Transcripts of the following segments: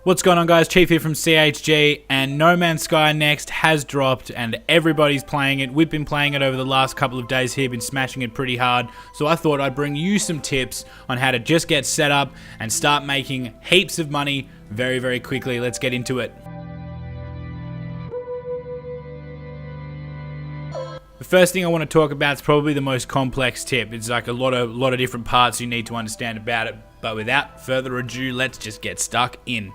What's going on, guys? Chief here from CHG, and No Man's Sky Next has dropped and everybody's playing it. We've been playing it over the last couple of days here, been smashing it pretty hard, so I thought I'd bring you some tips on how to just get set up and start making heaps of money very, very quickly. Let's get into it. The first thing I want to talk about is probably the most complex tip. It's like a lot of different parts you need to understand about it, but without further ado, let's just get stuck in.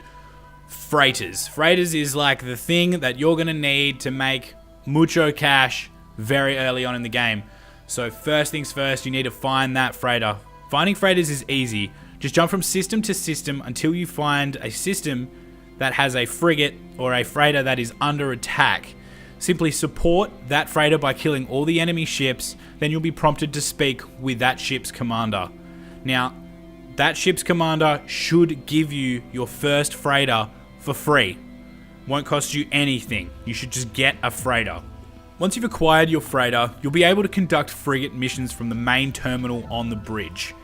Freighters. Freighters is like the thing that you're going to need to make mucho cash very early on in the game. So first things first, you need to find that freighter. Finding freighters is easy. Just jump from system to system until you find a system that has a frigate or a freighter that is under attack. Simply support that freighter by killing all the enemy ships, then you'll be prompted to speak with that ship's commander. Now, that ship's commander should give you your first freighter for free. Won't cost you anything. You should just get a freighter. Once you've acquired your freighter, you'll be able to conduct frigate missions from the main terminal on the bridge.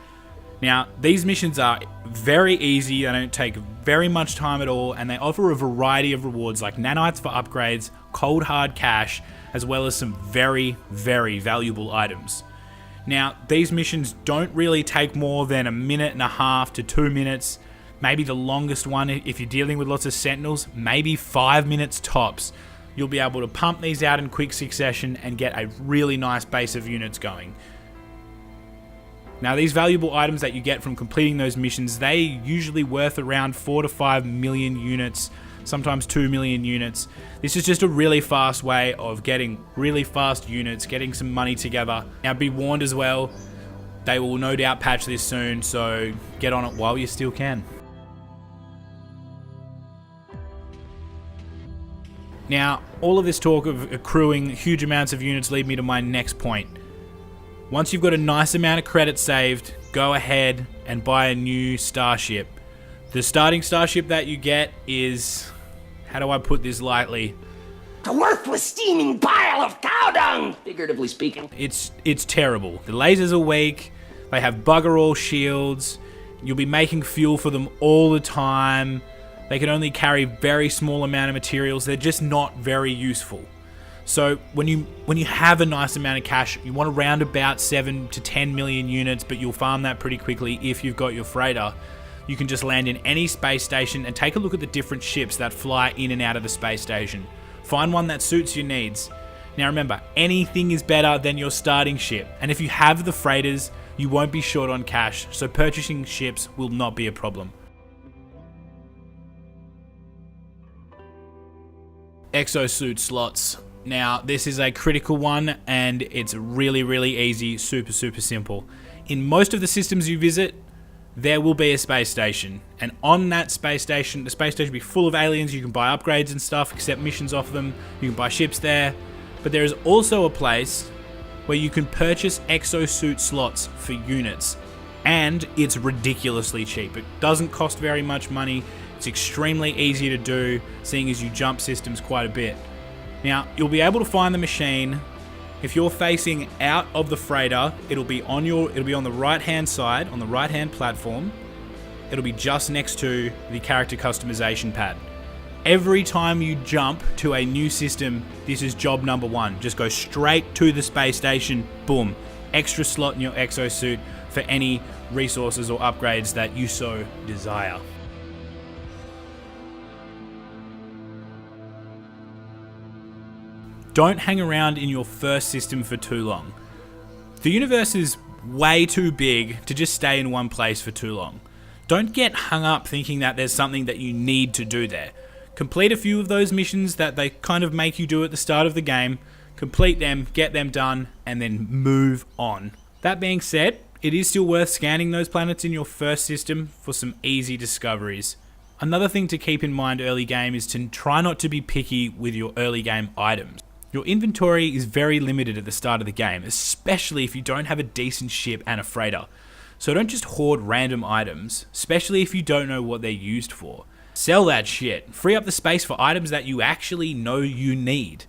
Now, these missions are very easy, they don't take very much time at all, and they offer a variety of rewards like nanites for upgrades, cold hard cash, as well as some very, very valuable items. Now, these missions don't really take more than 1.5 to 2 minutes. Maybe the longest one, if you're dealing with lots of Sentinels, maybe 5 minutes tops. You'll be able to pump these out in quick succession and get a really nice base of units going. Now, these valuable items that you get from completing those missions, they usually worth around 4 to 5 million units, sometimes 2 million units. This is just a really fast way of getting really fast units, getting some money together. Now, be warned as well, they will no doubt patch this soon, so get on it while you still can. Now, all of this talk of accruing huge amounts of units lead me to my next point. Once you've got a nice amount of credit saved, go ahead and buy a new Starship. The starting Starship that you get is, how do I put this lightly? A worthless steaming pile of cow dung, figuratively speaking. It's terrible. The lasers are weak, they have bugger all shields, you'll be making fuel for them all the time, they can only carry very small amount of materials, they're just not very useful. So when you have a nice amount of cash, you want to round about 7 to 10 million units, but you'll farm that pretty quickly if you've got your freighter. You can just land in any space station and take a look at the different ships that fly in and out of the space station. Find one that suits your needs. Now remember, anything is better than your starting ship, and if you have the freighters, you won't be short on cash, so purchasing ships will not be a problem. Exosuit Slots. Now, this is a critical one, and it's really, really easy, super, super simple. In most of the systems you visit, there will be a space station, and on that space station, the space station will be full of aliens. You can buy upgrades and stuff, accept missions off them, you can buy ships there, but there is also a place where you can purchase exosuit slots for units, and it's ridiculously cheap. It doesn't cost very much money, it's extremely easy to do, seeing as you jump systems quite a bit. Now, you'll be able to find the machine. If you're facing out of the freighter, it'll be on the right-hand side, on the right-hand platform. It'll be just next to the character customization pad. Every time you jump to a new system, this is job number 1. Just go straight to the space station, boom. Extra slot in your exosuit for any resources or upgrades that you so desire. Don't hang around in your first system for too long. The universe is way too big to just stay in one place for too long. Don't get hung up thinking that there's something that you need to do there. Complete a few of those missions that they kind of make you do at the start of the game, complete them, get them done, and then move on. That being said, it is still worth scanning those planets in your first system for some easy discoveries. Another thing to keep in mind early game is to try not to be picky with your early game items. Your inventory is very limited at the start of the game, especially if you don't have a decent ship and a freighter. So don't just hoard random items, especially if you don't know what they're used for. Sell that shit. Free up the space for items that you actually know you need.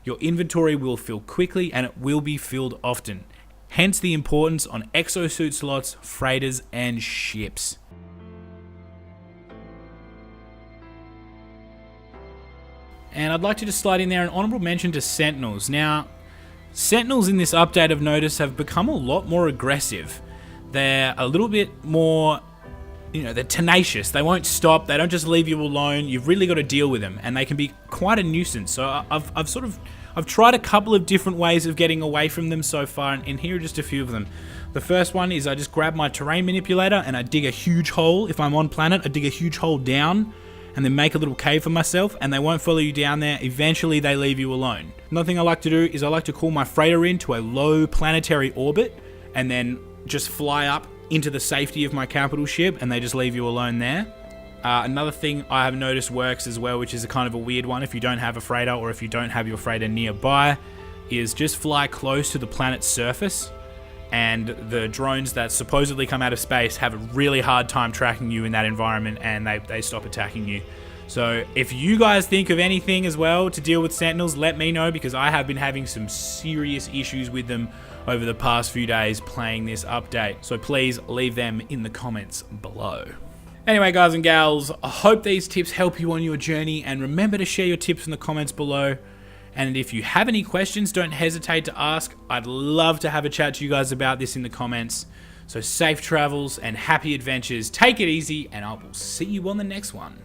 Your inventory will fill quickly and it will be filled often. Hence the importance on exosuit slots, freighters, and ships. And I'd like to just slide in there an honorable mention to Sentinels. Now, Sentinels in this update, I've noticed, have become a lot more aggressive. They're a little bit more, they're tenacious. They won't stop. They don't just leave you alone. You've really got to deal with them, and they can be quite a nuisance. So I've tried a couple of different ways of getting away from them so far, and here are just a few of them. The first one is I just grab my terrain manipulator and I dig a huge hole. If I'm on planet, I dig a huge hole down and then make a little cave for myself, and they won't follow you down there. Eventually they leave you alone. Another thing I like to do is I like to call my freighter into a low planetary orbit and then just fly up into the safety of my capital ship, and they just leave you alone there. Another thing I have noticed works as well, which is a kind of a weird one if you don't have a freighter or if you don't have your freighter nearby, is just fly close to the planet's surface, and the drones that supposedly come out of space have a really hard time tracking you in that environment, and they stop attacking you. So if you guys think of anything as well to deal with Sentinels, let me know, because I have been having some serious issues with them over the past few days playing this update. So please leave them in the comments below. Anyway, guys and gals, I hope these tips help you on your journey, and remember to share your tips in the comments below. And if you have any questions, don't hesitate to ask. I'd love to have a chat to you guys about this in the comments. So safe travels and happy adventures. Take it easy, and I will see you on the next one.